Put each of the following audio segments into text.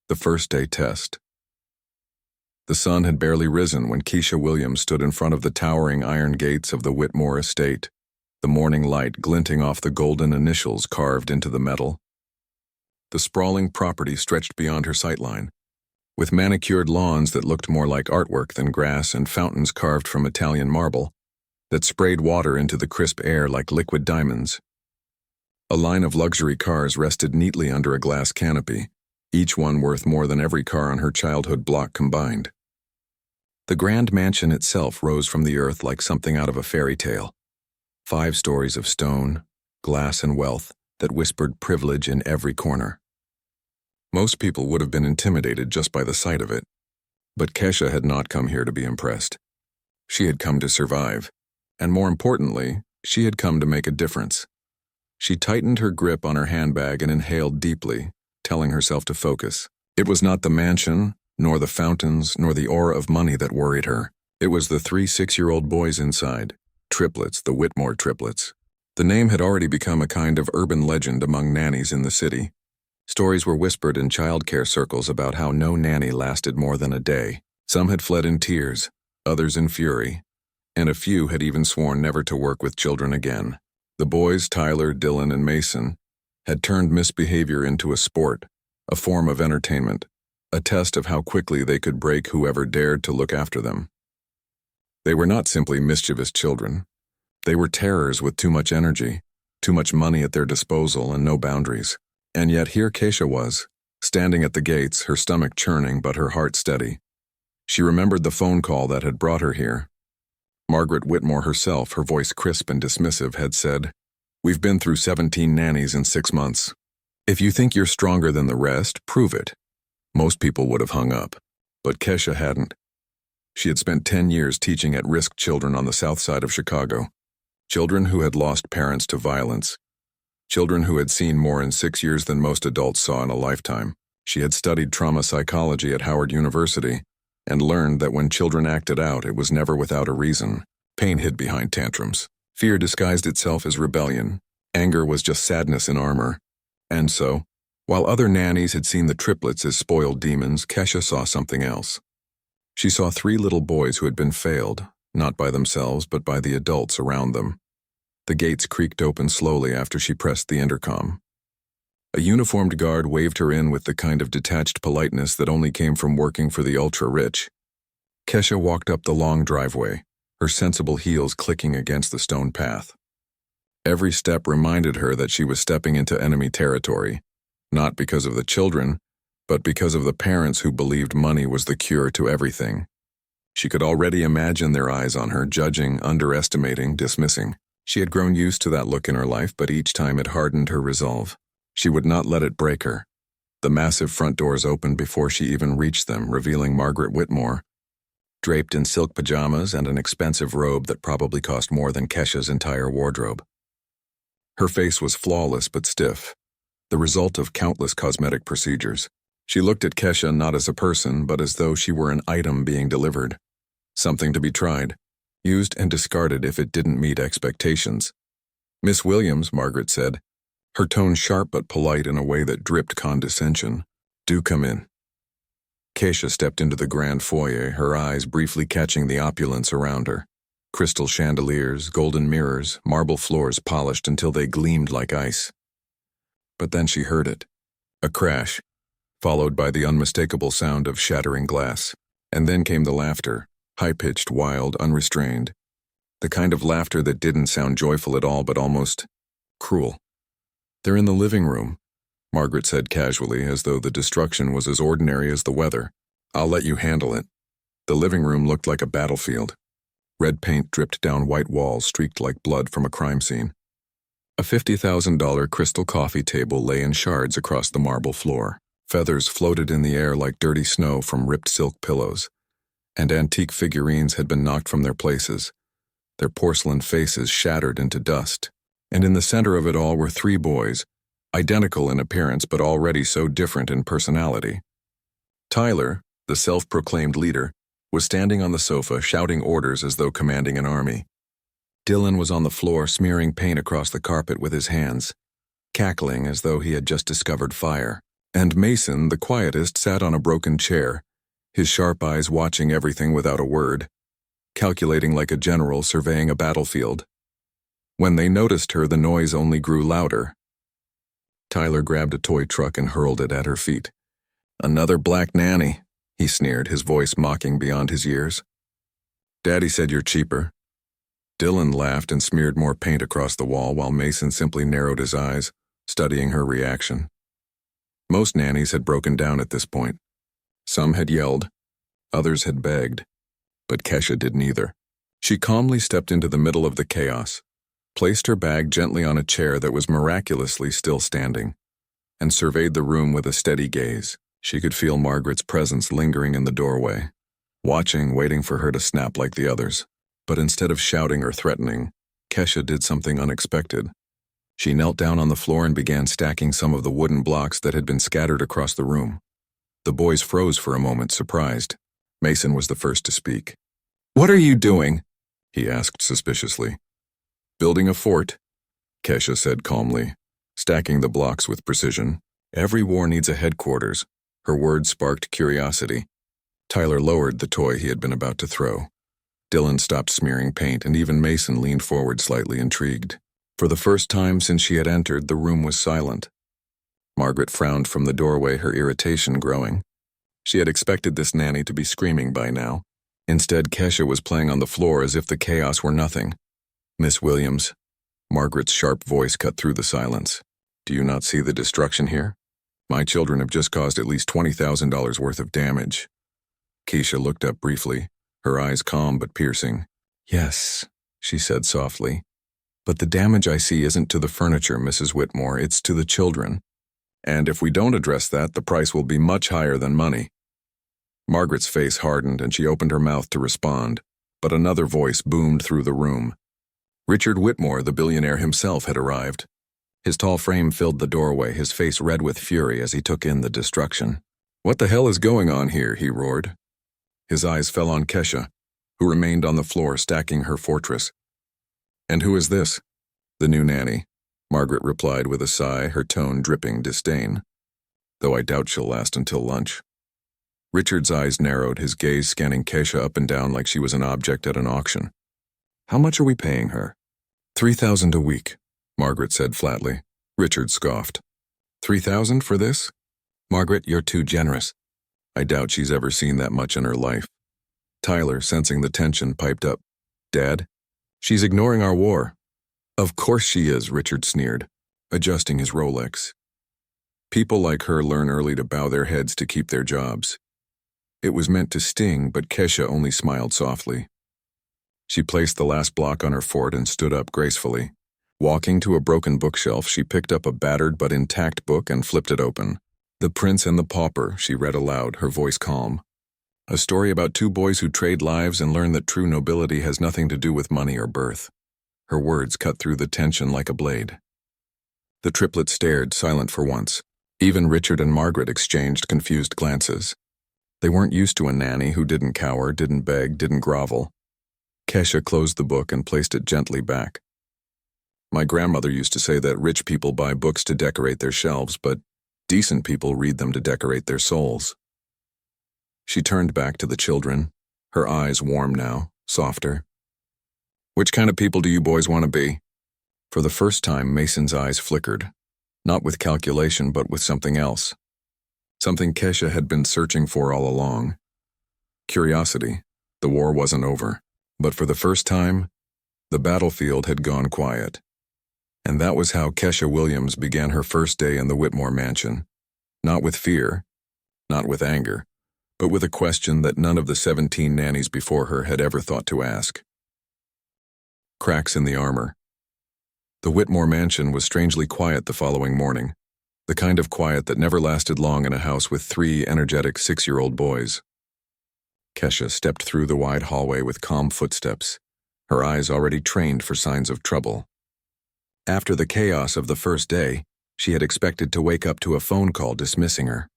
The first day test. The sun had barely risen when Keisha Williams stood in front of the towering iron gates of the Whitmore estate, the morning light glinting off the golden initials carved into the metal. The sprawling property stretched beyond her sightline, with manicured lawns that looked more like artwork than grass and fountains carved from Italian marble that sprayed water into the crisp air like liquid diamonds. A line of luxury cars rested neatly under a glass canopy, each one worth more than every car on her childhood block combined. The grand mansion itself rose from the earth like something out of a fairy tale. 5 stories of stone, glass, and wealth that whispered privilege in every corner. Most people would have been intimidated just by the sight of it, but Kesha had not come here to be impressed. She had come to survive, and more importantly, she had come to make a difference. She tightened her grip on her handbag and inhaled deeply, telling herself to focus. It was not the mansion, nor the fountains, nor the aura of money that worried her. It was the 3 6-year-old boys inside, Triplets, the Whitmore Triplets. The name had already become a kind of urban legend among nannies in the city. Stories were whispered in childcare circles about how no nanny lasted more than a day. Some had fled in tears, others in fury, and a few had even sworn never to work with children again. The boys, Tyler, Dylan, and Mason, had turned misbehavior into a sport, a form of entertainment, a test of how quickly they could break whoever dared to look after them. They were not simply mischievous children. They were terrors with too much energy, too much money at their disposal, and no boundaries. And yet here Keisha was, standing at the gates, her stomach churning but her heart steady. She remembered the phone call that had brought her here. Margaret Whitmore herself, her voice crisp and dismissive, had said, "We've been through 17 nannies in 6 months. If you think you're stronger than the rest, prove it." Most people would have hung up, but Kesha hadn't. She had spent 10 years teaching at-risk children on the south side of Chicago. Children who had lost parents to violence. Children who had seen more in 6 years than most adults saw in a lifetime. She had studied trauma psychology at Howard University and learned that when children acted out, it was never without a reason. Pain hid behind tantrums. Fear disguised itself as rebellion. Anger was just sadness in armor. And so, while other nannies had seen the Triplets as spoiled demons, Kesha saw something else. She saw 3 little boys who had been failed, not by themselves but by the adults around them. The gates creaked open slowly after she pressed the intercom. A uniformed guard waved her in with the kind of detached politeness that only came from working for the ultra-rich. Kesha walked up the long driveway, her sensible heels clicking against the stone path. Every step reminded her that she was stepping into enemy territory, not because of the children, but because of the parents who believed money was the cure to everything. She could already imagine their eyes on her, judging, underestimating, dismissing. She had grown used to that look in her life, but each time it hardened her resolve. She would not let it break her. The massive front doors opened before she even reached them, revealing Margaret Whitmore, draped in silk pajamas and an expensive robe that probably cost more than Kesha's entire wardrobe. Her face was flawless but stiff, the result of countless cosmetic procedures. She looked at Kesha not as a person, but as though she were an item being delivered, something to be tried, used and discarded if it didn't meet expectations. "Miss Williams," Margaret said, her tone sharp but polite in a way that dripped condescension. "Do come in." Kesha stepped into the grand foyer, her eyes briefly catching the opulence around her. Crystal chandeliers, golden mirrors, marble floors polished until they gleamed like ice. But then she heard it. A crash, followed by the unmistakable sound of shattering glass. And then came the laughter, high-pitched, wild, unrestrained. The kind of laughter that didn't sound joyful at all, but almost cruel. "They're in the living room," Margaret said casually, as though the destruction was as ordinary as the weather. "I'll let you handle it." The living room looked like a battlefield. Red paint dripped down white walls streaked like blood from a crime scene. A $50,000 crystal coffee table lay in shards across the marble floor. Feathers floated in the air like dirty snow from ripped silk pillows, and antique figurines had been knocked from their places, their porcelain faces shattered into dust. And in the center of it all were 3 boys, identical in appearance but already so different in personality. Tyler, the self-proclaimed leader, was standing on the sofa shouting orders as though commanding an army. Dylan was on the floor smearing paint across the carpet with his hands, cackling as though he had just discovered fire. And Mason, the quietest, sat on a broken chair, his sharp eyes watching everything without a word, calculating like a general surveying a battlefield. When they noticed her, the noise only grew louder. Tyler grabbed a toy truck and hurled it at her feet. "Another black nanny," he sneered, his voice mocking beyond his years. "Daddy said you're cheaper." Dylan laughed and smeared more paint across the wall while Mason simply narrowed his eyes, studying her reaction. Most nannies had broken down at this point. Some had yelled, others had begged, but Kesha did neither. She calmly stepped into the middle of the chaos, placed her bag gently on a chair that was miraculously still standing, and surveyed the room with a steady gaze. She could feel Margaret's presence lingering in the doorway, watching, waiting for her to snap like the others. But instead of shouting or threatening, Kesha did something unexpected. She knelt down on the floor and began stacking some of the wooden blocks that had been scattered across the room. The boys froze for a moment, surprised. Mason was the first to speak. "What are you doing?" he asked suspiciously. "Building a fort," Kesha said calmly, stacking the blocks with precision. "Every war needs a headquarters." Her words sparked curiosity. Tyler lowered the toy he had been about to throw. Dylan stopped smearing paint, and even Mason leaned forward slightly intrigued. For the first time since she had entered, the room was silent. Margaret frowned from the doorway, her irritation growing. She had expected this nanny to be screaming by now. Instead, Kesha was playing on the floor as if the chaos were nothing. "Miss Williams," Margaret's sharp voice cut through the silence. "Do you not see the destruction here? My children have just caused at least $20,000 worth of damage." Keisha looked up briefly, her eyes calm but piercing. "Yes," she said softly. "But the damage I see isn't to the furniture, Mrs. Whitmore, it's to the children. And if we don't address that, the price will be much higher than money." Margaret's face hardened and she opened her mouth to respond, but another voice boomed through the room. Richard Whitmore, the billionaire himself, had arrived. His tall frame filled the doorway, his face red with fury as he took in the destruction. "What the hell is going on here?" he roared. His eyes fell on Kesha, who remained on the floor stacking her fortress. "And who is this?" "The new nanny," Margaret replied with a sigh, her tone dripping disdain. "Though I doubt she'll last until lunch." Richard's eyes narrowed, his gaze scanning Kesha up and down like she was an object at an auction. "How much are we paying her?" $3,000 a week, Margaret said flatly. Richard scoffed. $3,000 for this? Margaret, you're too generous. I doubt she's ever seen that much in her life. Tyler, sensing the tension, piped up. "Dad, she's ignoring our war." "Of course she is," Richard sneered, adjusting his Rolex. People like her learn early to bow their heads to keep their jobs. It was meant to sting, but Kesha only smiled softly. She placed the last block on her fort and stood up gracefully. Walking to a broken bookshelf, she picked up a battered but intact book and flipped it open. "The Prince and the Pauper," she read aloud, her voice calm. "A story about two boys who trade lives and learn that true nobility has nothing to do with money or birth." Her words cut through the tension like a blade. The triplets stared, silent for once. Even Richard and Margaret exchanged confused glances. They weren't used to a nanny who didn't cower, didn't beg, didn't grovel. Kesha closed the book and placed it gently back. "My grandmother used to say that rich people buy books to decorate their shelves, but decent people read them to decorate their souls." She turned back to the children, her eyes warm now, softer. "Which kind of people do you boys want to be?" For the first time, Mason's eyes flickered, not with calculation but with something else. Something Kesha had been searching for all along. Curiosity. The war wasn't over. But for the first time, the battlefield had gone quiet. And that was how Kesha Williams began her first day in the Whitmore mansion. Not with fear, not with anger, but with a question that none of the 17 nannies before her had ever thought to ask. Cracks in the armor. The Whitmore mansion was strangely quiet the following morning, the kind of quiet that never lasted long in a house with 3 energetic 6-year-old boys. Kesha stepped through the wide hallway with calm footsteps, her eyes already trained for signs of trouble. After the chaos of the first day, she had expected to wake up to a phone call dismissing her.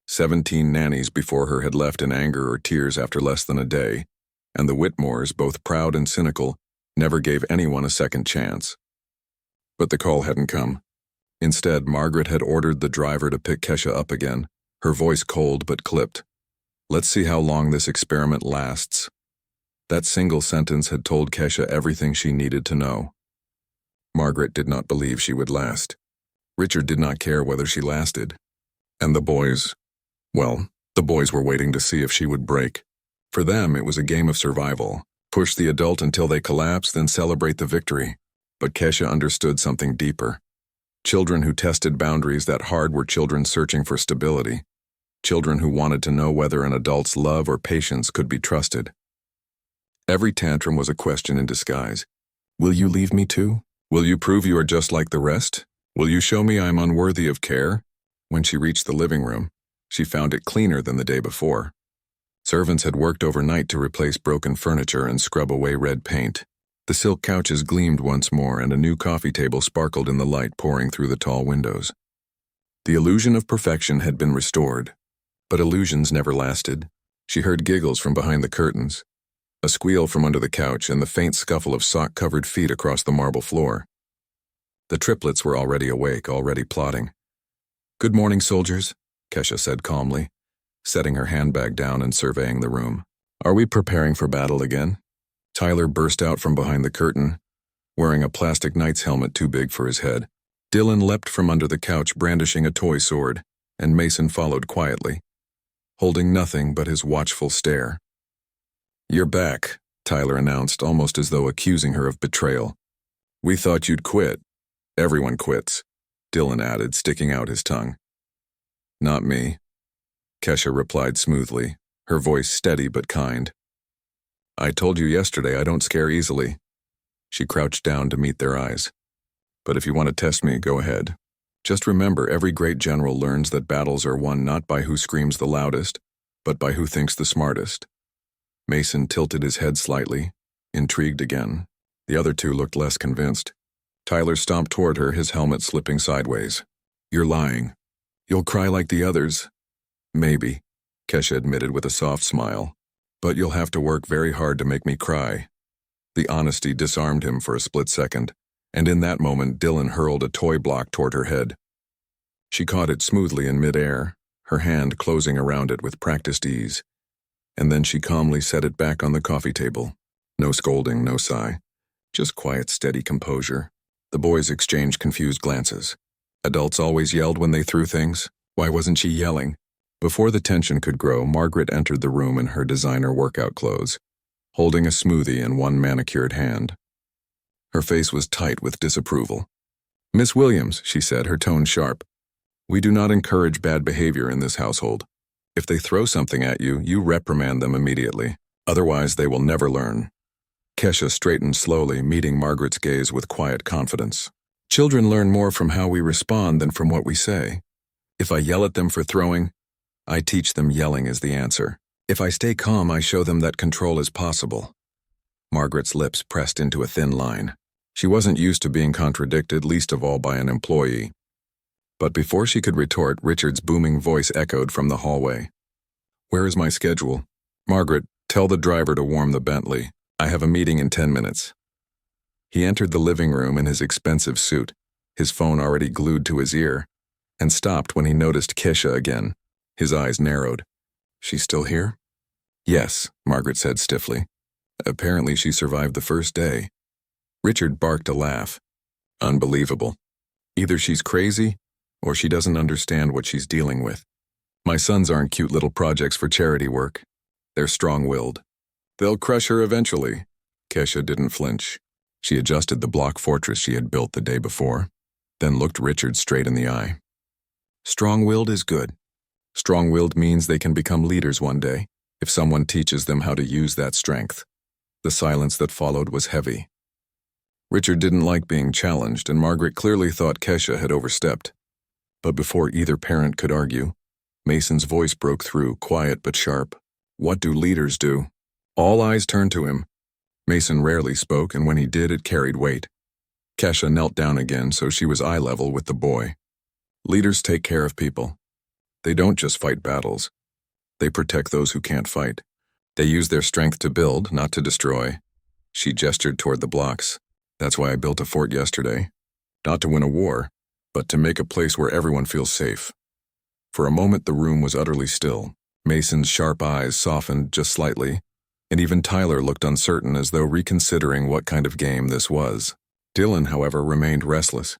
17 nannies before her had left in anger or tears after less than a day, and the Whitmores, both proud and cynical, never gave anyone a second chance. But the call hadn't come. Instead, Margaret had ordered the driver to pick Kesha up again, her voice cold but clipped. Let's see how long this experiment lasts. That single sentence had told Kesha everything she needed to know. Margaret did not believe she would last. Richard did not care whether she lasted. And the boys, well, the boys were waiting to see if she would break. For them, it was a game of survival. Push the adult until they collapse, then celebrate the victory. But Kesha understood something deeper. Children who tested boundaries that hard were children searching for stability. Children who wanted to know whether an adult's love or patience could be trusted. Every tantrum was a question in disguise. Will you leave me too? Will you prove you are just like the rest? Will you show me I am unworthy of care? When she reached the living room, she found it cleaner than the day before. Servants had worked overnight to replace broken furniture and scrub away red paint. The silk couches gleamed once more, and a new coffee table sparkled in the light pouring through the tall windows. The illusion of perfection had been restored, but illusions never lasted. She heard giggles from behind the curtains, a squeal from under the couch, and the faint scuffle of sock-covered feet across the marble floor. The triplets were already awake, already plotting. "Good morning, soldiers," Kesha said calmly, setting her handbag down and surveying the room. "Are we preparing for battle again?" Tyler burst out from behind the curtain, wearing a plastic knight's helmet too big for his head. Dylan leapt from under the couch brandishing a toy sword, and Mason followed quietly, holding nothing but his watchful stare. "You're back," Tyler announced, almost as though accusing her of betrayal. "We thought you'd quit." "Everyone quits," Dylan added, sticking out his tongue. "Not me," Kesha replied smoothly, her voice steady but kind. "I told you yesterday I don't scare easily." She crouched down to meet their eyes. "But if you want to test me, go ahead. Just remember, every great general learns that battles are won not by who screams the loudest, but by who thinks the smartest." Mason tilted his head slightly, intrigued again. The other two looked less convinced. Tyler stomped toward her, his helmet slipping sideways. "You're lying. You'll cry like the others." "Maybe," Kesha admitted with a soft smile. "But you'll have to work very hard to make me cry." The honesty disarmed him for a split second, and in that moment Dylan hurled a toy block toward her head. She caught it smoothly in midair, her hand closing around it with practiced ease, and then she calmly set it back on the coffee table. No scolding, no sigh, just quiet, steady composure. The boys exchanged confused glances. Adults always yelled when they threw things. Why wasn't she yelling? Before the tension could grow, Margaret entered the room in her designer workout clothes, holding a smoothie in one manicured hand. Her face was tight with disapproval. "Miss Williams," she said, her tone sharp, "we do not encourage bad behavior in this household. If they throw something at you, you reprimand them immediately. Otherwise, they will never learn." Kesha straightened slowly, meeting Margaret's gaze with quiet confidence. "Children learn more from how we respond than from what we say. If I yell at them for throwing, I teach them yelling is the answer. If I stay calm, I show them that control is possible." Margaret's lips pressed into a thin line. She wasn't used to being contradicted, least of all by an employee. But before she could retort, Richard's booming voice echoed from the hallway. "Where is my schedule?" "Margaret, tell the driver to warm the Bentley. I have a meeting in 10 minutes. He entered the living room in his expensive suit, his phone already glued to his ear, and stopped when he noticed Kesha again. His eyes narrowed. "She's still here?" "Yes," Margaret said stiffly. "Apparently she survived the first day." Richard barked a laugh. "Unbelievable. Either she's crazy, or she doesn't understand what she's dealing with. My sons aren't cute little projects for charity work. They're strong-willed. They'll crush her eventually." Kesha didn't flinch. She adjusted the block fortress she had built the day before, then looked Richard straight in the eye. "Strong-willed is good. Strong-willed means they can become leaders one day, if someone teaches them how to use that strength." The silence that followed was heavy. Richard didn't like being challenged, and Margaret clearly thought Kesha had overstepped. But before either parent could argue, Mason's voice broke through, quiet but sharp. "What do leaders do?" All eyes turned to him. Mason rarely spoke, and when he did, it carried weight. Kesha knelt down again so she was eye level with the boy. "Leaders take care of people. They don't just fight battles. They protect those who can't fight. They use their strength to build, not to destroy." She gestured toward the blocks. "That's why I built a fort yesterday. Not to win a war, but to make a place where everyone feels safe. For a moment, the room was utterly still. Mason's sharp eyes softened just slightly, and even Tyler looked uncertain as though reconsidering what kind of game this was. Dylan, however, remained restless.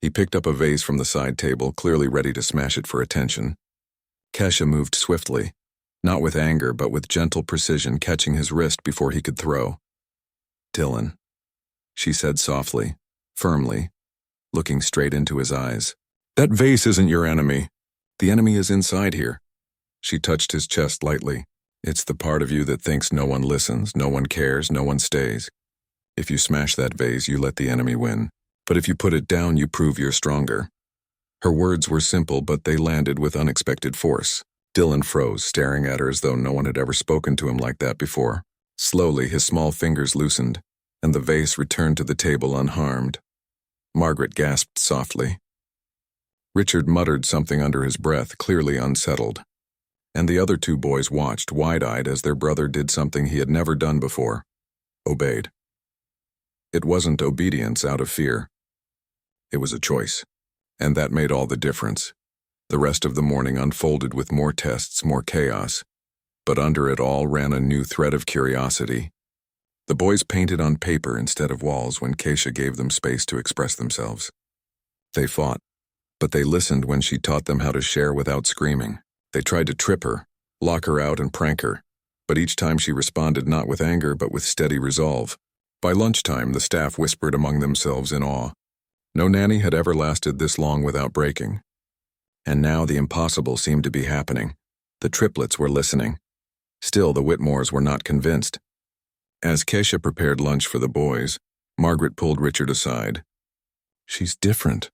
He picked up a vase from the side table, clearly ready to smash it for attention. Kesha moved swiftly, not with anger but with gentle precision, catching his wrist before he could throw. "Dylan," she said softly, firmly, looking straight into his eyes. "That vase isn't your enemy. The enemy is inside here." She touched his chest lightly. "It's the part of you that thinks no one listens, no one cares, no one stays. If you smash that vase, you let the enemy win. But if you put it down, you prove you're stronger." Her words were simple, but they landed with unexpected force. Dylan froze, staring at her as though no one had ever spoken to him like that before. Slowly, his small fingers loosened, and the vase returned to the table unharmed. Margaret gasped softly. Richard muttered something under his breath, clearly unsettled. And the other two boys watched, wide-eyed, as their brother did something he had never done before. Obeyed. It wasn't obedience out of fear. It was a choice. And that made all the difference. The rest of the morning unfolded with more tests, more chaos. But under it all ran a new thread of curiosity. The boys painted on paper instead of walls when Keisha gave them space to express themselves. They fought, but they listened when she taught them how to share without screaming. They tried to trip her, lock her out and prank her, but each time she responded not with anger but with steady resolve. By lunchtime, the staff whispered among themselves in awe. No nanny had ever lasted this long without breaking. And now the impossible seemed to be happening. The triplets were listening. Still, the Whitmores were not convinced. As Keisha prepared lunch for the boys, Margaret pulled Richard aside. "She's different,"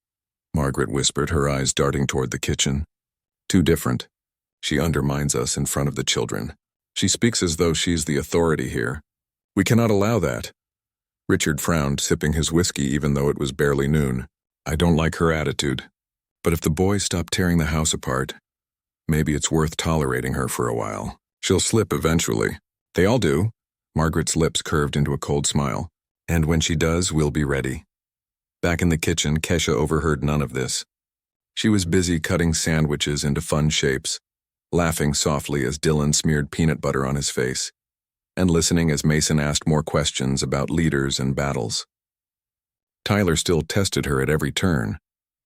Margaret whispered, her eyes darting toward the kitchen. "Too different. She undermines us in front of the children. She speaks as though she's the authority here. We cannot allow that." Richard frowned, sipping his whiskey even though it was barely noon. "I don't like her attitude. But if the boys stop tearing the house apart, maybe it's worth tolerating her for a while. She'll slip eventually. They all do." Margaret's lips curved into a cold smile. "And when she does, we'll be ready." Back in the kitchen, Kesha overheard none of this. She was busy cutting sandwiches into fun shapes, laughing softly as Dylan smeared peanut butter on his face, and listening as Mason asked more questions about leaders and battles. Tyler still tested her at every turn,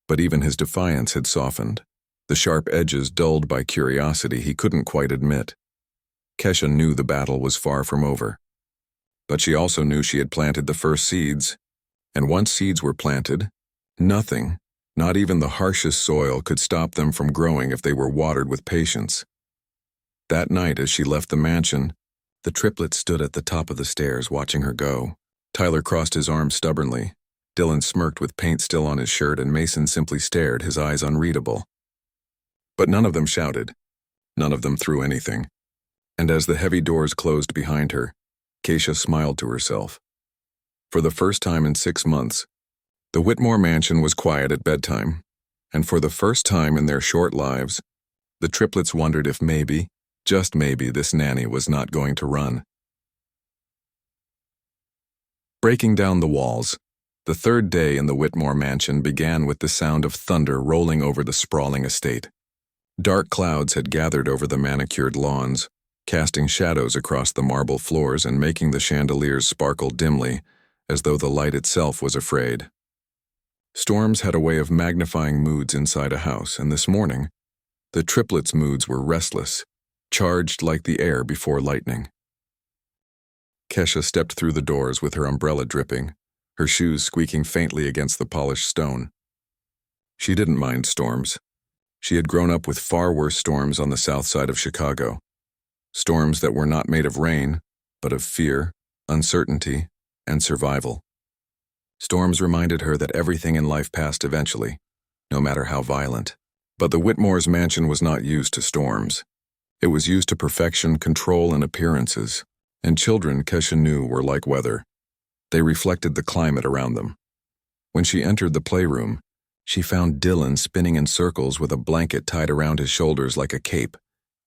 but even his defiance had softened, the sharp edges dulled by curiosity he couldn't quite admit. Kesha knew the battle was far from over. But she also knew she had planted the first seeds, and once seeds were planted, nothing, not even the harshest soil, could stop them from growing if they were watered with patience. That night, as she left the mansion, the triplets stood at the top of the stairs watching her go. Tyler crossed his arms stubbornly. Dylan smirked with paint still on his shirt, and Mason simply stared, his eyes unreadable. But none of them shouted. None of them threw anything. And as the heavy doors closed behind her, Keisha smiled to herself. For the first time in 6 months, the Whitmore mansion was quiet at bedtime, and for the first time in their short lives, the triplets wondered if maybe, just maybe, this nanny was not going to run. Breaking down the walls. The third day in the Whitmore mansion began with the sound of thunder rolling over the sprawling estate. Dark clouds had gathered over the manicured lawns, casting shadows across the marble floors and making the chandeliers sparkle dimly, as though the light itself was afraid. Storms had a way of magnifying moods inside a house, and this morning, the triplets' moods were restless, charged like the air before lightning. Kesha stepped through the doors with her umbrella dripping, her shoes squeaking faintly against the polished stone. She didn't mind storms. She had grown up with far worse storms on the south side of Chicago. Storms that were not made of rain, but of fear, uncertainty, and survival. Storms reminded her that everything in life passed eventually, no matter how violent. But the Whitmore's mansion was not used to storms. It was used to perfection, control, and appearances. And children, Kesha knew, were like weather. They reflected the climate around them. When she entered the playroom, she found Dylan spinning in circles with a blanket tied around his shoulders like a cape,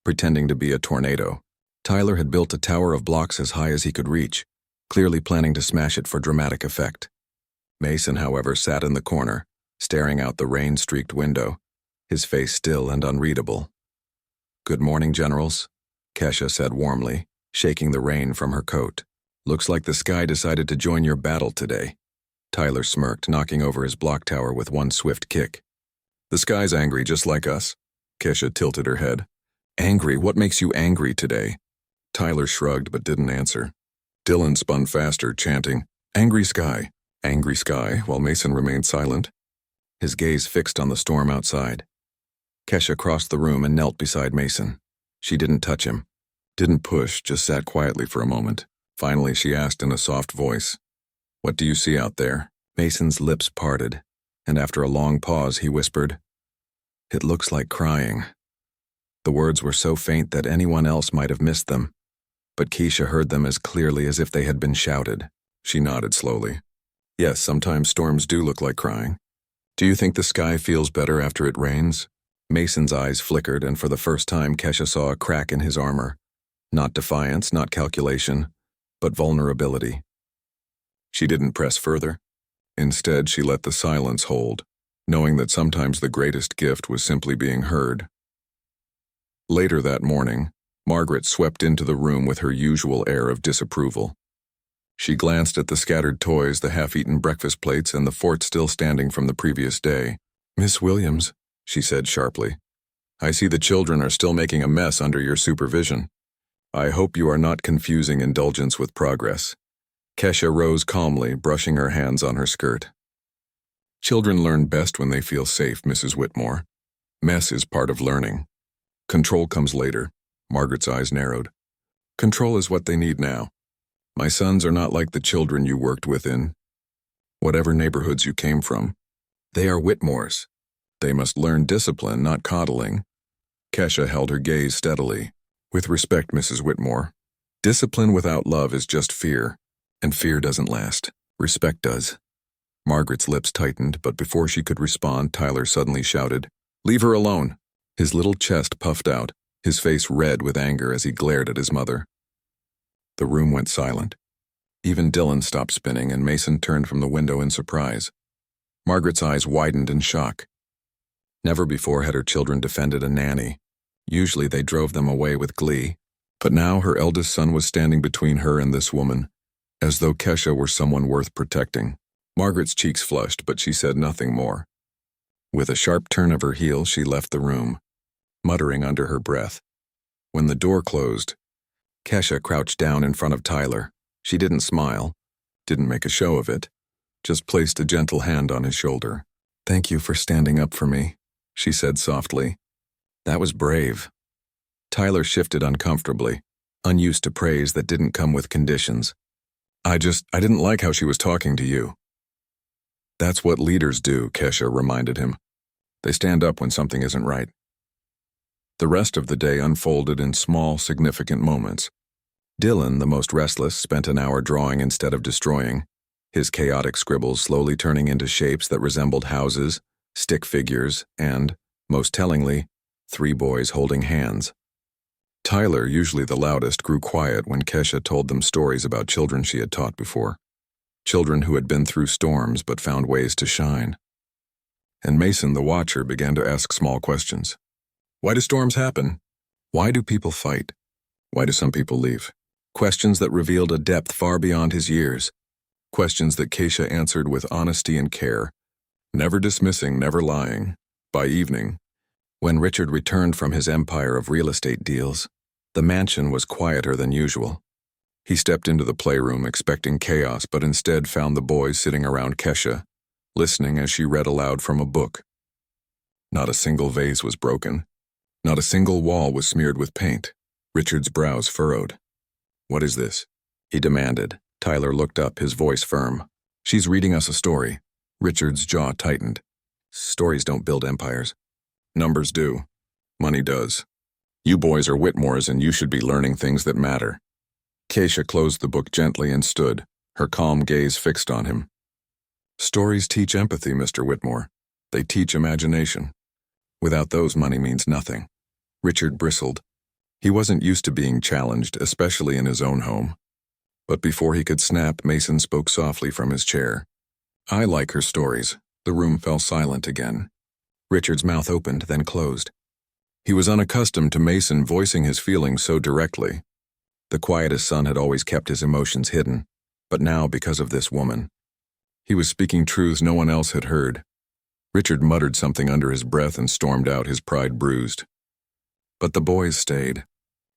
pretending to be a tornado. Tyler had built a tower of blocks as high as he could reach, clearly planning to smash it for dramatic effect. Mason, however, sat in the corner, staring out the rain-streaked window, his face still and unreadable. "Good morning, generals," Kesha said warmly, shaking the rain from her coat. "Looks like the sky decided to join your battle today." Tyler smirked, knocking over his block tower with one swift kick. "The sky's angry just like us." Kesha tilted her head. "Angry? What makes you angry today?" Tyler shrugged but didn't answer. Dylan spun faster, chanting, "Angry sky, angry sky," while Mason remained silent, his gaze fixed on the storm outside. Kesha crossed the room and knelt beside Mason. She didn't touch him, didn't push, just sat quietly for a moment. Finally, she asked in a soft voice, "What do you see out there?" Mason's lips parted, and after a long pause, he whispered, "It looks like crying." The words were so faint that anyone else might have missed them, but Keisha heard them as clearly as if they had been shouted. She nodded slowly. "Yes, sometimes storms do look like crying. Do you think the sky feels better after it rains?" Mason's eyes flickered, and for the first time Kesha saw a crack in his armor. Not defiance, not calculation, but vulnerability. She didn't press further. Instead, she let the silence hold, knowing that sometimes the greatest gift was simply being heard. Later that morning, Margaret swept into the room with her usual air of disapproval. She glanced at the scattered toys, the half-eaten breakfast plates, and the fort still standing from the previous day. "Miss Williams," she said sharply, "I see the children are still making a mess under your supervision. I hope you are not confusing indulgence with progress." Kesha rose calmly, brushing her hands on her skirt. "Children learn best when they feel safe, Mrs. Whitmore. Mess is part of learning. Control comes later." Margaret's eyes narrowed. "Control is what they need now. My sons are not like the children you worked with in whatever neighborhoods you came from. They are Whitmores. They must learn discipline, not coddling." Kesha held her gaze steadily. "With respect, Mrs. Whitmore, discipline without love is just fear, and fear doesn't last. Respect does." Margaret's lips tightened, but before she could respond, Tyler suddenly shouted, "Leave her alone." His little chest puffed out, his face red with anger as he glared at his mother. The room went silent. Even Dylan stopped spinning, and Mason turned from the window in surprise. Margaret's eyes widened in shock. Never before had her children defended a nanny. Usually they drove them away with glee, but now her eldest son was standing between her and this woman, as though Kesha were someone worth protecting. Margaret's cheeks flushed, but she said nothing more. With a sharp turn of her heel, she left the room, muttering under her breath. When the door closed, Kesha crouched down in front of Tyler. She didn't smile, didn't make a show of it, just placed a gentle hand on his shoulder. "Thank you for standing up for me," she said softly. "That was brave." Tyler shifted uncomfortably, unused to praise that didn't come with conditions. I didn't like how she was talking to you." "That's what leaders do," Kesha reminded him. "They stand up when something isn't right." The rest of the day unfolded in small, significant moments. Dylan, the most restless, spent an hour drawing instead of destroying, his chaotic scribbles slowly turning into shapes that resembled houses, stick figures, and, most tellingly, 3 boys holding hands. Tyler, usually the loudest, grew quiet when Kesha told them stories about children she had taught before. Children who had been through storms but found ways to shine. And Mason, the watcher, began to ask small questions. Why do storms happen? Why do people fight? Why do some people leave? Questions that revealed a depth far beyond his years. Questions that Kesha answered with honesty and care, never dismissing, never lying. By evening, when Richard returned from his empire of real estate deals, the mansion was quieter than usual. He stepped into the playroom expecting chaos, but instead found the boys sitting around Kesha, listening as she read aloud from a book. Not a single vase was broken. Not a single wall was smeared with paint. Richard's brows furrowed. "What is this?" he demanded. Tyler looked up, his voice firm. "She's reading us a story." Richard's jaw tightened. "Stories don't build empires. Numbers do. Money does. You boys are Whitmores, and you should be learning things that matter." Kesha closed the book gently and stood, her calm gaze fixed on him. "Stories teach empathy, Mr. Whitmore. They teach imagination. Without those, money means nothing." Richard bristled. He wasn't used to being challenged, especially in his own home. But before he could snap, Mason spoke softly from his chair. "I like her stories. The room fell silent again. Richard's mouth opened, then closed. He was unaccustomed to Mason voicing his feelings so directly. The quietest son had always kept his emotions hidden, but now, because of this woman, he was speaking truths no one else had heard. Richard muttered something under his breath and stormed out, his pride bruised. But the boys stayed,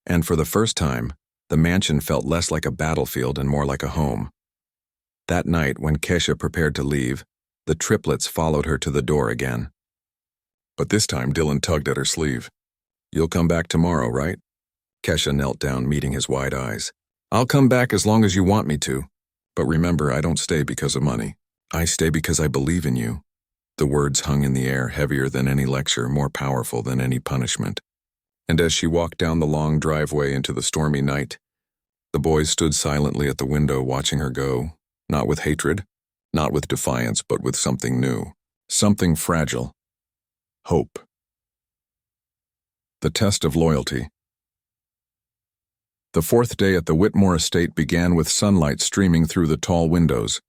and for the first time, the mansion felt less like a battlefield and more like a home. That night, when Kesha prepared to leave, the triplets followed her to the door again. But this time, Dylan tugged at her sleeve. "You'll come back tomorrow, right?" Kesha knelt down, meeting his wide eyes. "I'll come back as long as you want me to. But remember, I don't stay because of money. I stay because I believe in you." The words hung in the air, heavier than any lecture, more powerful than any punishment. And as she walked down the long driveway into the stormy night, the boys stood silently at the window watching her go, not with hatred, not with defiance, but with something new, something fragile. Hope. The test of loyalty. The fourth day at the Whitmore estate began with sunlight streaming through the tall windows,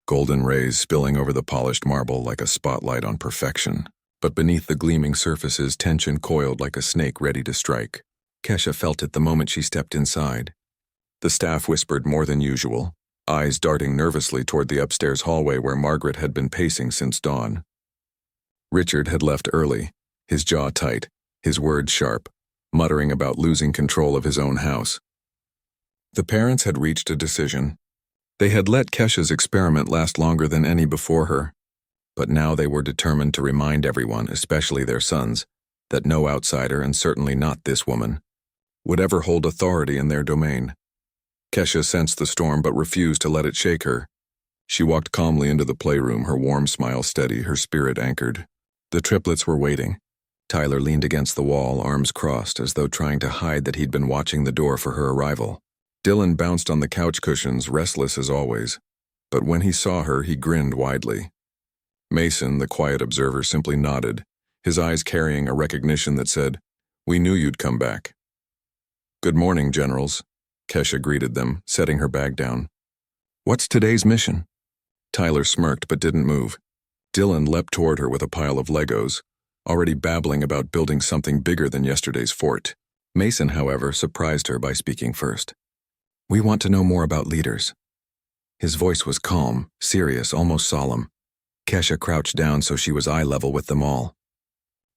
golden rays spilling over the polished marble like a spotlight on perfection. But beneath the gleaming surfaces, tension coiled like a snake ready to strike. Kesha felt it the moment she stepped inside. The staff whispered more than usual, eyes darting nervously toward the upstairs hallway where Margaret had been pacing since dawn. Richard had left early, his jaw tight, his words sharp, muttering about losing control of his own house. The parents had reached a decision. They had let Kesha's experiment last longer than any before her, but now they were determined to remind everyone, especially their sons, that no outsider, and certainly not this woman, would ever hold authority in their domain. Kesha sensed the storm but refused to let it shake her. She walked calmly into the playroom, her warm smile steady, her spirit anchored. The triplets were waiting. Tyler leaned against the wall, arms crossed, as though trying to hide that he'd been watching the door for her arrival. Dylan bounced on the couch cushions, restless as always, but when he saw her, he grinned widely. Mason, the quiet observer, simply nodded, his eyes carrying a recognition that said, "We knew you'd come back." "Good morning, generals," Kesha greeted them, setting her bag down. "What's today's mission?" Tyler smirked but didn't move. Dylan leapt toward her with a pile of Legos, already babbling about building something bigger than yesterday's fort. Mason, however, surprised her by speaking first. "We want to know more about leaders." His voice was calm, serious, almost solemn. Kesha crouched down so she was eye level with them all.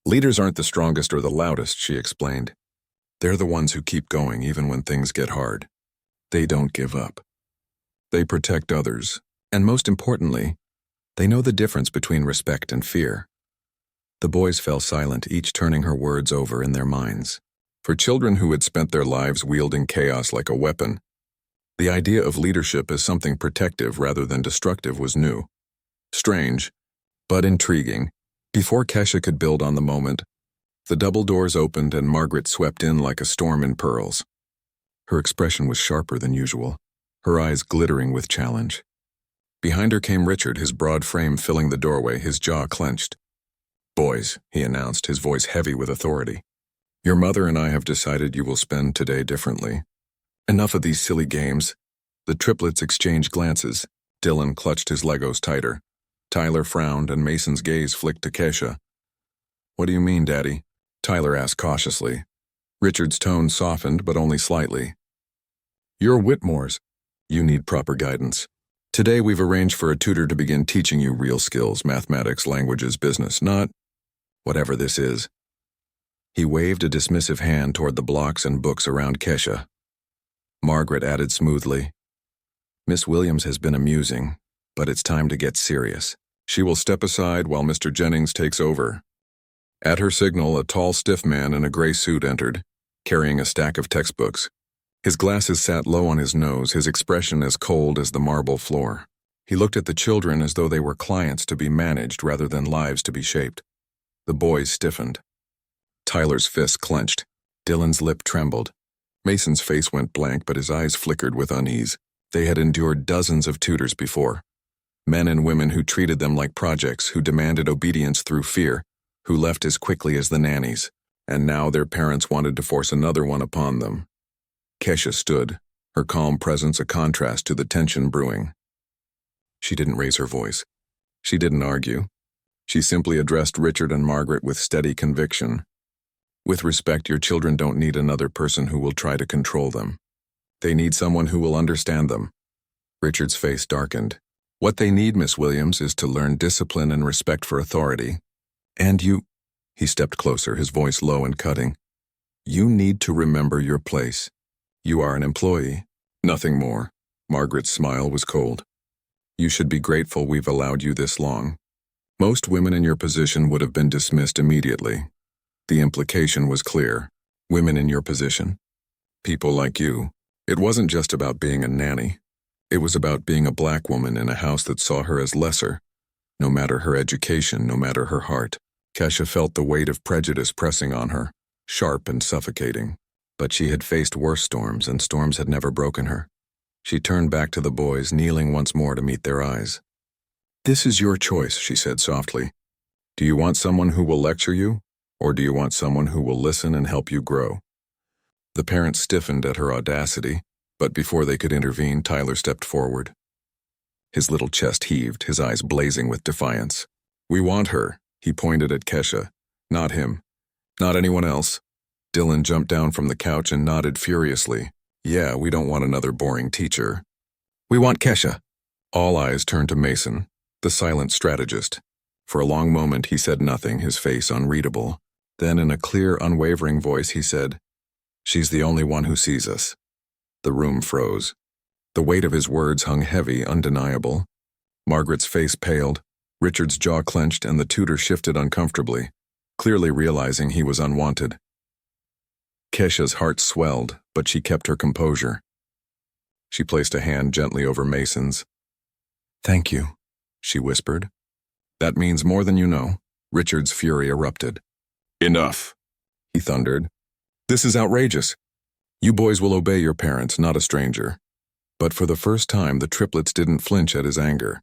"Leaders aren't the strongest or the loudest," she explained. "They're the ones who keep going even when things get hard. They don't give up. They protect others, and most importantly, they know the difference between respect and fear." The boys fell silent, each turning her words over in their minds. For children who had spent their lives wielding chaos like a weapon, the idea of leadership as something protective rather than destructive was new. Strange, but intriguing. Before Kesha could build on the moment, the double doors opened and Margaret swept in like a storm in pearls. Her expression was sharper than usual, her eyes glittering with challenge. Behind her came Richard, his broad frame filling the doorway, his jaw clenched. "Boys," he announced, his voice heavy with authority, "your mother and I have decided you will spend today differently. Enough of these silly games." The triplets exchanged glances. Dylan clutched his Legos tighter. Tyler frowned, and Mason's gaze flicked to Kesha. "What do you mean, Daddy?" Tyler asked cautiously. Richard's tone softened, but only slightly. "You're Whitmore's. You need proper guidance. Today we've arranged for a tutor to begin teaching you real skills, mathematics, languages, business, not whatever this is." He waved a dismissive hand toward the blocks and books around Kesha. Margaret added smoothly, "Miss Williams has been amusing, but it's time to get serious. She will step aside while Mr. Jennings takes over." At her signal, a tall, stiff man in a gray suit entered, carrying a stack of textbooks. His glasses sat low on his nose, his expression as cold as the marble floor. He looked at the children as though they were clients to be managed rather than lives to be shaped. The boys stiffened. Tyler's fist clenched. Dylan's lip trembled. Mason's face went blank, but his eyes flickered with unease. They had endured dozens of tutors before. Men and women who treated them like projects, who demanded obedience through fear, who left as quickly as the nannies, and now their parents wanted to force another one upon them. Kesha stood, her calm presence a contrast to the tension brewing. She didn't raise her voice. She didn't argue. She simply addressed Richard and Margaret with steady conviction. With respect, your children don't need another person who will try to control them. They need someone who will understand them. Richard's face darkened. What they need, Miss Williams, is to learn discipline and respect for authority. And you— He stepped closer, his voice low and cutting. You need to remember your place. You are an employee, nothing more. Margaret's smile was cold. You should be grateful we've allowed you this long. Most women in your position would have been dismissed immediately. The implication was clear. Women in your position. People like you. It wasn't just about being a nanny. It was about being a black woman in a house that saw her as lesser. No matter her education, no matter her heart. Kesha felt the weight of prejudice pressing on her, sharp and suffocating. But she had faced worse storms, and storms had never broken her. She turned back to the boys, kneeling once more to meet their eyes. This is your choice, she said softly. Do you want someone who will lecture you, or do you want someone who will listen and help you grow? The parents stiffened at her audacity, but before they could intervene, Tyler stepped forward. His little chest heaved, his eyes blazing with defiance. We want her, he pointed at Kesha. Not him. Not anyone else. Dylan jumped down from the couch and nodded furiously. Yeah, we don't want another boring teacher. We want Kesha. All eyes turned to Mason, the silent strategist. For a long moment he said nothing, his face unreadable. Then in a clear, unwavering voice he said, She's the only one who sees us. The room froze. The weight of his words hung heavy, undeniable. Margaret's face paled, Richard's jaw clenched, and the tutor shifted uncomfortably, clearly realizing he was unwanted. Kesha's heart swelled, but she kept her composure. She placed a hand gently over Mason's. Thank you, she whispered. That means more than you know. Richard's fury erupted. Enough, he thundered. This is outrageous. You boys will obey your parents, not a stranger. But for the first time, the triplets didn't flinch at his anger.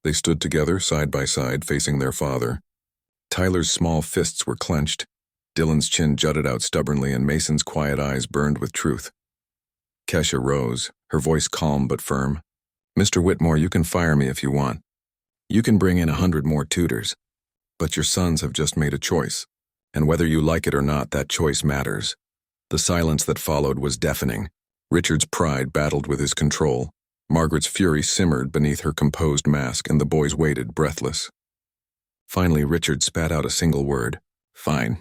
They stood together, side by side, facing their father. Tyler's small fists were clenched. Dylan's chin jutted out stubbornly, and Mason's quiet eyes burned with truth. Kesha rose, her voice calm but firm. Mr. Whitmore, you can fire me if you want. You can bring in 100 more tutors. But your sons have just made a choice. And whether you like it or not, that choice matters. The silence that followed was deafening. Richard's pride battled with his control. Margaret's fury simmered beneath her composed mask, and the boys waited, breathless. Finally, Richard spat out a single word. Fine.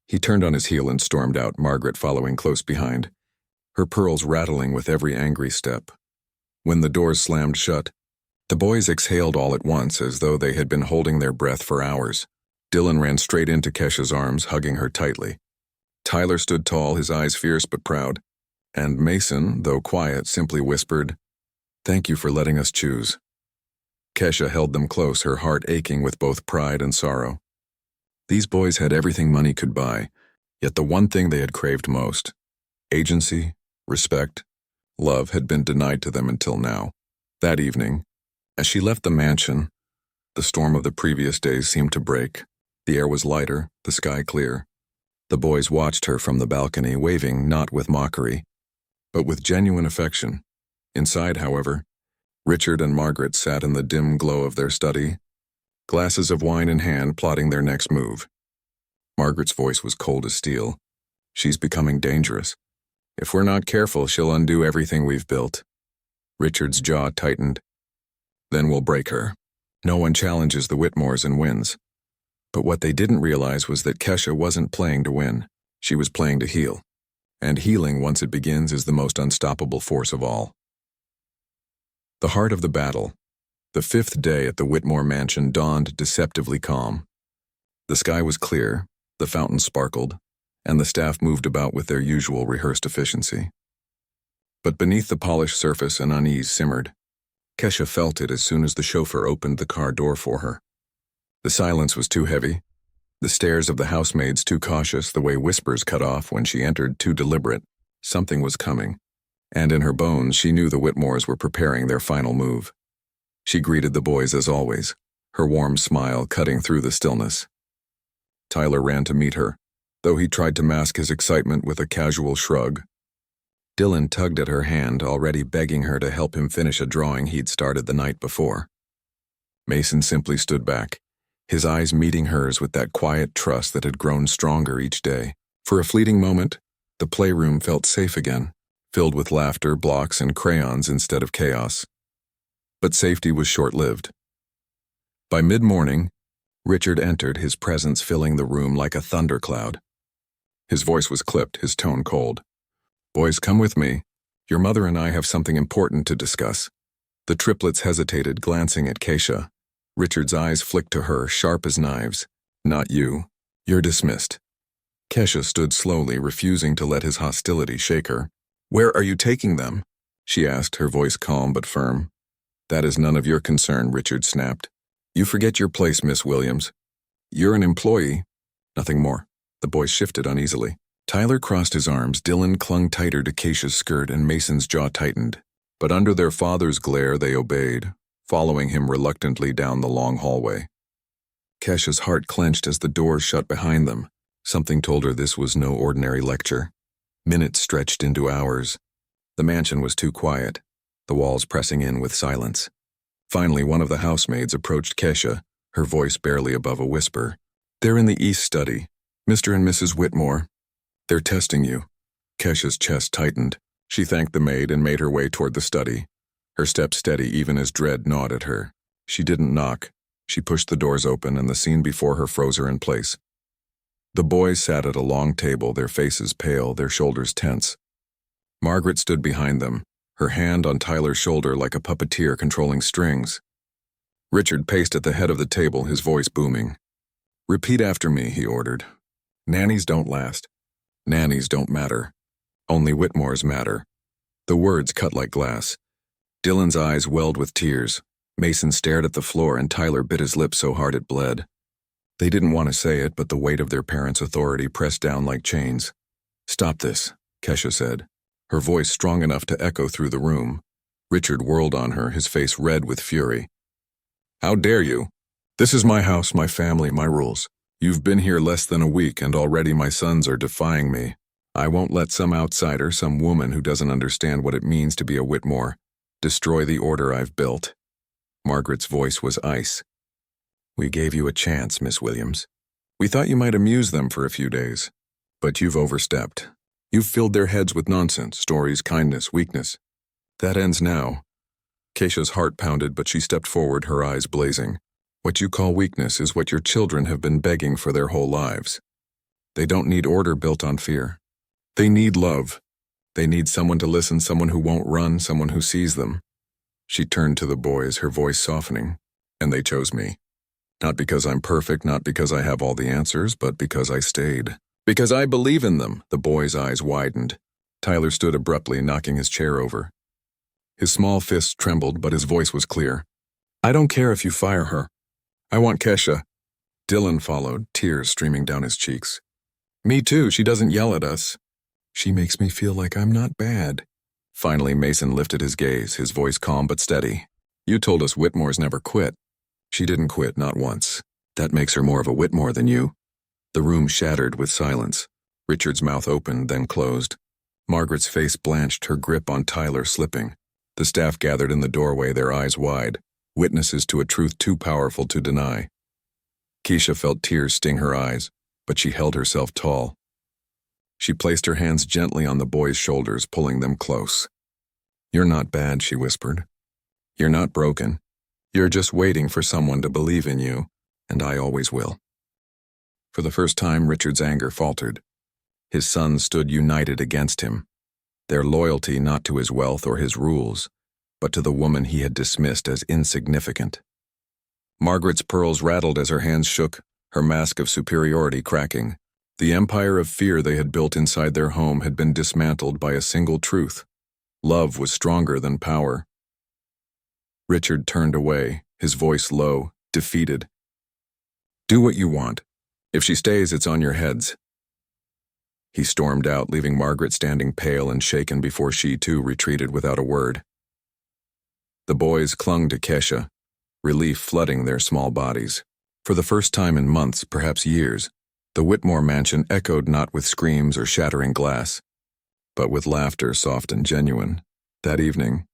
He turned on his heel and stormed out, Margaret following close behind, her pearls rattling with every angry step. When the doors slammed shut, the boys exhaled all at once, as though they had been holding their breath for hours. Dylan ran straight into Kesha's arms, hugging her tightly. Tyler stood tall, his eyes fierce but proud. And Mason, though quiet, simply whispered, Thank you for letting us choose. Kesha held them close, her heart aching with both pride and sorrow. These boys had everything money could buy, yet the one thing they had craved most, agency, respect, love, had been denied to them until now. That evening, as she left the mansion, the storm of the previous days seemed to break. The air was lighter, the sky clear. The boys watched her from the balcony, waving not with mockery, but with genuine affection. Inside, however, Richard and Margaret sat in the dim glow of their study, glasses of wine in hand, plotting their next move. Margaret's voice was cold as steel. She's becoming dangerous. If we're not careful, she'll undo everything we've built. Richard's jaw tightened. Then we'll break her. No one challenges the Whitmores and wins. But what they didn't realize was that Kesha wasn't playing to win. She was playing to heal. And healing, once it begins, is the most unstoppable force of all. The heart of the battle. The fifth day at the Whitmore mansion dawned deceptively calm. The sky was clear, the fountain sparkled, and the staff moved about with their usual rehearsed efficiency. But beneath the polished surface, an unease simmered. Kesha felt it as soon as the chauffeur opened the car door for her. The silence was too heavy, the stares of the housemaids too cautious, the way whispers cut off when she entered too deliberate. Something was coming, and in her bones she knew the Whitmores were preparing their final move. She greeted the boys as always, her warm smile cutting through the stillness. Tyler ran to meet her, though he tried to mask his excitement with a casual shrug. Dylan tugged at her hand, already begging her to help him finish a drawing he'd started the night before. Mason simply stood back, his eyes meeting hers with that quiet trust that had grown stronger each day. For a fleeting moment, the playroom felt safe again, filled with laughter, blocks, and crayons instead of chaos. But safety was short-lived. By mid-morning, Richard entered, his presence filling the room like a thundercloud. His voice was clipped, his tone cold. "Boys, come with me. Your mother and I have something important to discuss." The triplets hesitated, glancing at Keisha. Richard's eyes flicked to her, sharp as knives. "Not you. You're dismissed." Keisha stood slowly, refusing to let his hostility shake her. "Where are you taking them?" she asked, her voice calm but firm. "That is none of your concern," Richard snapped. "You forget your place, Miss Williams. You're an employee. Nothing more." The boy shifted uneasily. Tyler crossed his arms, Dylan clung tighter to Keisha's skirt, and Mason's jaw tightened. But under their father's glare, they obeyed, following him reluctantly down the long hallway. Keisha's heart clenched as the doors shut behind them. Something told her this was no ordinary lecture. Minutes stretched into hours. The mansion was too quiet, the walls pressing in with silence. Finally, one of the housemaids approached Keisha, her voice barely above a whisper. "They're in the East Study. Mr. and Mrs. Whitmore. They're testing you." Keisha's chest tightened. She thanked the maid and made her way toward the study, her step steady even as dread gnawed at her. She didn't knock. She pushed the doors open, and the scene before her froze her in place. The boys sat at a long table, their faces pale, their shoulders tense. Margaret stood behind them, her hand on Tyler's shoulder like a puppeteer controlling strings. Richard paced at the head of the table, his voice booming. "Repeat after me," he ordered. "Nannies don't last. Nannies don't matter. Only Whitmores matter." The words cut like glass. Dylan's eyes welled with tears. Mason stared at the floor, and Tyler bit his lip so hard it bled. They didn't want to say it, but the weight of their parents' authority pressed down like chains. "Stop this," Keisha said, her voice strong enough to echo through the room. Richard whirled on her, his face red with fury. "How dare you? This is my house, my family, my rules. You've been here less than a week, and already my sons are defying me. I won't let some outsider, some woman who doesn't understand what it means to be a Whitmore, destroy the order I've built." Margaret's voice was ice. "We gave you a chance, Miss Williams. We thought you might amuse them for a few days. But you've overstepped. You've filled their heads with nonsense, stories, kindness, weakness. That ends now." Keisha's heart pounded, but she stepped forward, her eyes blazing. "What you call weakness is what your children have been begging for their whole lives. They don't need order built on fear. They need love. They need someone to listen, someone who won't run, someone who sees them." She turned to the boys, her voice softening. "And they chose me. Not because I'm perfect, not because I have all the answers, but because I stayed. Because I believe in them." The boy's eyes widened. Tyler stood abruptly, knocking his chair over. His small fists trembled, but his voice was clear. "I don't care if you fire her. I want Keisha." Dylan followed, tears streaming down his cheeks. "Me too, she doesn't yell at us. She makes me feel like I'm not bad." Finally, Mason lifted his gaze, his voice calm but steady. "You told us Whitmores never quit." "She didn't quit, not once. That makes her more of a Whitmore than you." The room shattered with silence. Richard's mouth opened, then closed. Margaret's face blanched, her grip on Tyler slipping. The staff gathered in the doorway, their eyes wide, witnesses to a truth too powerful to deny. Keisha felt tears sting her eyes, but she held herself tall. She placed her hands gently on the boy's shoulders, pulling them close. "You're not bad," she whispered. "You're not broken. You're just waiting for someone to believe in you, and I always will." For the first time, Richard's anger faltered. His sons stood united against him, their loyalty not to his wealth or his rules, but to the woman he had dismissed as insignificant. Margaret's pearls rattled as her hands shook, her mask of superiority cracking. The empire of fear they had built inside their home had been dismantled by a single truth. Love was stronger than power. Richard turned away, his voice low, defeated. "Do what you want. If she stays, it's on your heads." He stormed out, leaving Margaret standing pale and shaken before she too retreated without a word. The boys clung to Keisha, relief flooding their small bodies. For the first time in months, perhaps years, the Whitmore mansion echoed not with screams or shattering glass, but with laughter soft and genuine. That evening,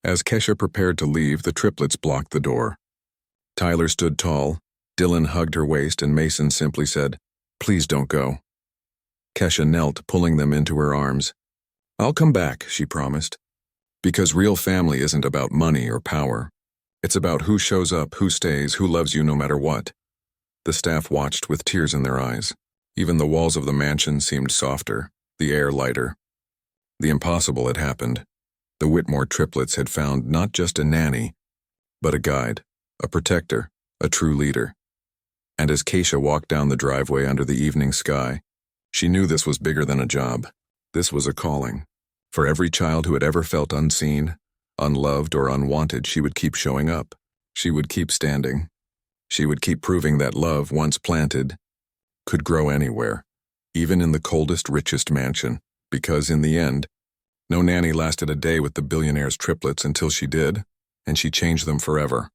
as Keisha prepared to leave, the triplets blocked the door. Tyler stood tall, Dylan hugged her waist and Mason simply said, "Please don't go." Kesha knelt, pulling them into her arms. "I'll come back," she promised. Because real family isn't about money or power. It's about who shows up, who stays, who loves you no matter what. The staff watched with tears in their eyes. Even the walls of the mansion seemed softer, the air lighter. The impossible had happened. The Whitmore triplets had found not just a nanny, but a guide, a protector, a true leader. And as Keisha walked down the driveway under the evening sky, she knew this was bigger than a job. This was a calling. For every child who had ever felt unseen, unloved, or unwanted, she would keep showing up. She would keep standing. She would keep proving that love, once planted, could grow anywhere, even in the coldest, richest mansion, because in the end, no nanny lasted a day with the billionaire's triplets until she did, and she changed them forever.